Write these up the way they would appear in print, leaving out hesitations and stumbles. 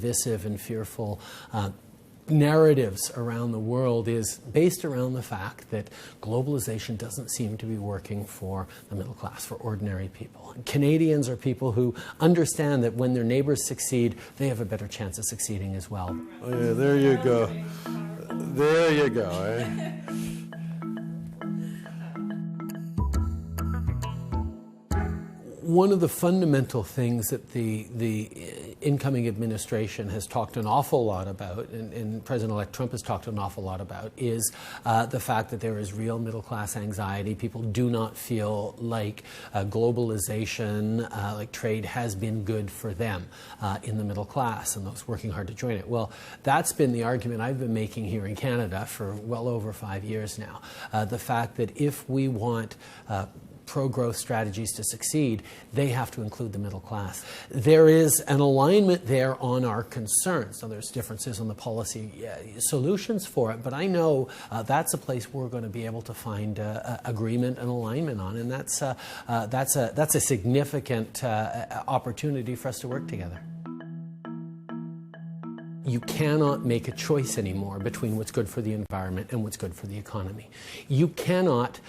divisive and fearful narratives around the world is based around the fact that globalization doesn't seem to be working for the middle class, for ordinary people. Canadians are people who understand that when their neighbors succeed, they have a better chance of succeeding as well. Oh, yeah, there you go. There you go, eh? One of the fundamental things that the incoming administration has talked an awful lot about, and President-elect Trump has talked an awful lot about, is the fact that there is real middle-class anxiety. People do not feel like globalization, like trade, has been good for them in the middle class and those working hard to join it. Well, that's been the argument I've been making here in Canada for well over 5 years now. The fact that if we want pro-growth strategies to succeed, they have to include the middle class. There is an alignment there on our concerns. Now, there's differences on the policy solutions for it, but I know that's a place we're going to be able to find agreement and alignment on, and that's a significant opportunity for us to work together. You cannot make a choice anymore between what's good for the environment and what's good for the economy. You cannot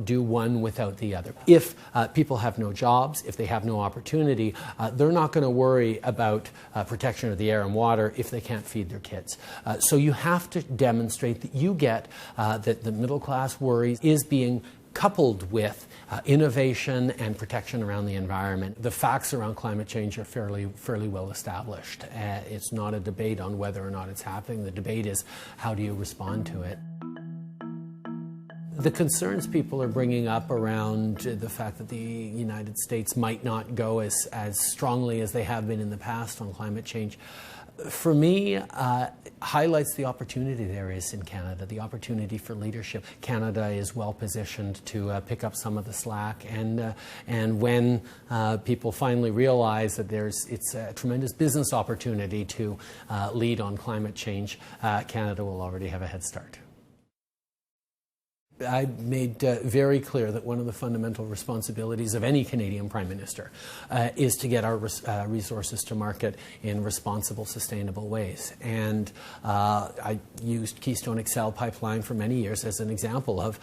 do one without the other. If people have no jobs, if they have no opportunity, they're not going to worry about protection of the air and water if they can't feed their kids. So you have to demonstrate that you get that the middle class worries is being coupled with innovation and protection around the environment. The facts around climate change are fairly well established. It's not a debate on whether or not it's happening. The debate is, how do you respond to it? The concerns people are bringing up around the fact that the United States might not go as strongly as they have been in the past on climate change, for me, highlights the opportunity there is in Canada, the opportunity for leadership. Canada is well positioned to pick up some of the slack, and when people finally realize that it's a tremendous business opportunity to lead on climate change, Canada will already have a head start. I made very clear that one of the fundamental responsibilities of any Canadian Prime Minister is to get our resources to market in responsible, sustainable ways. And I used Keystone XL pipeline for many years as an example of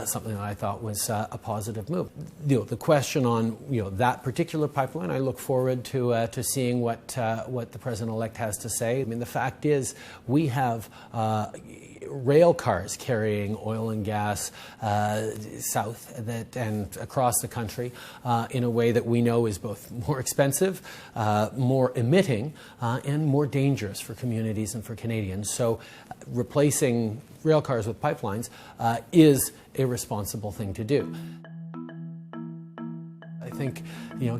something that I thought was a positive move. The question on that particular pipeline, I look forward to seeing what the President-elect has to say. I mean, the fact is, we have rail cars carrying oil and gas south and across the country in a way that we know is both more expensive, more emitting, and more dangerous for communities and for Canadians. So replacing rail cars with pipelines is a responsible thing to do. I think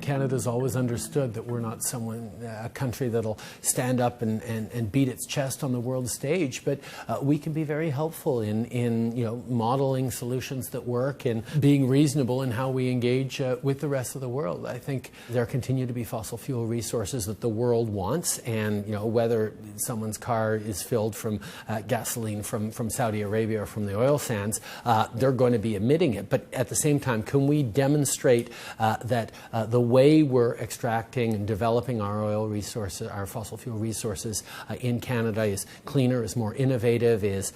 Canada's always understood that we're not a country that'll stand up and beat its chest on the world stage, but we can be very helpful in modeling solutions that work and being reasonable in how we engage with the rest of the world. I think there continue to be fossil fuel resources that the world wants, and whether someone's car is filled from gasoline from Saudi Arabia or from the oil sands, they're going to be emitting it. But at the same time, can we demonstrate that the way we're extracting and developing our oil resources, our fossil fuel resources in Canada is cleaner, is more innovative, is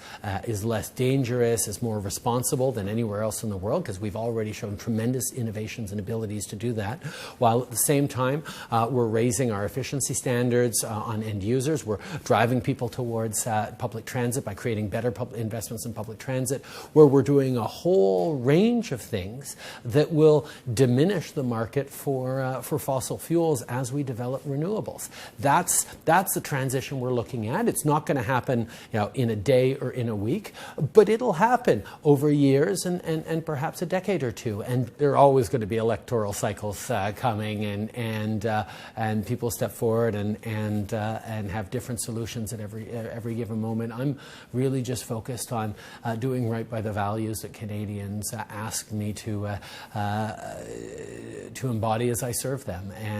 less dangerous, is more responsible than anywhere else in the world, because we've already shown tremendous innovations and abilities to do that, while at the same time we're raising our efficiency standards on end users. We're driving people towards public transit by creating better investments in public transit, where we're doing a whole range of things that will diminish the market for fossil fuels as we develop renewables. That's the transition we're looking at. It's not going to happen in a day or in a week, but it'll happen over years and perhaps a decade or two. And there are always going to be electoral cycles coming, and people step forward and have different solutions at every given moment. I'm really just focused on doing right by the values that Canadians ask me to embody as I serve them. And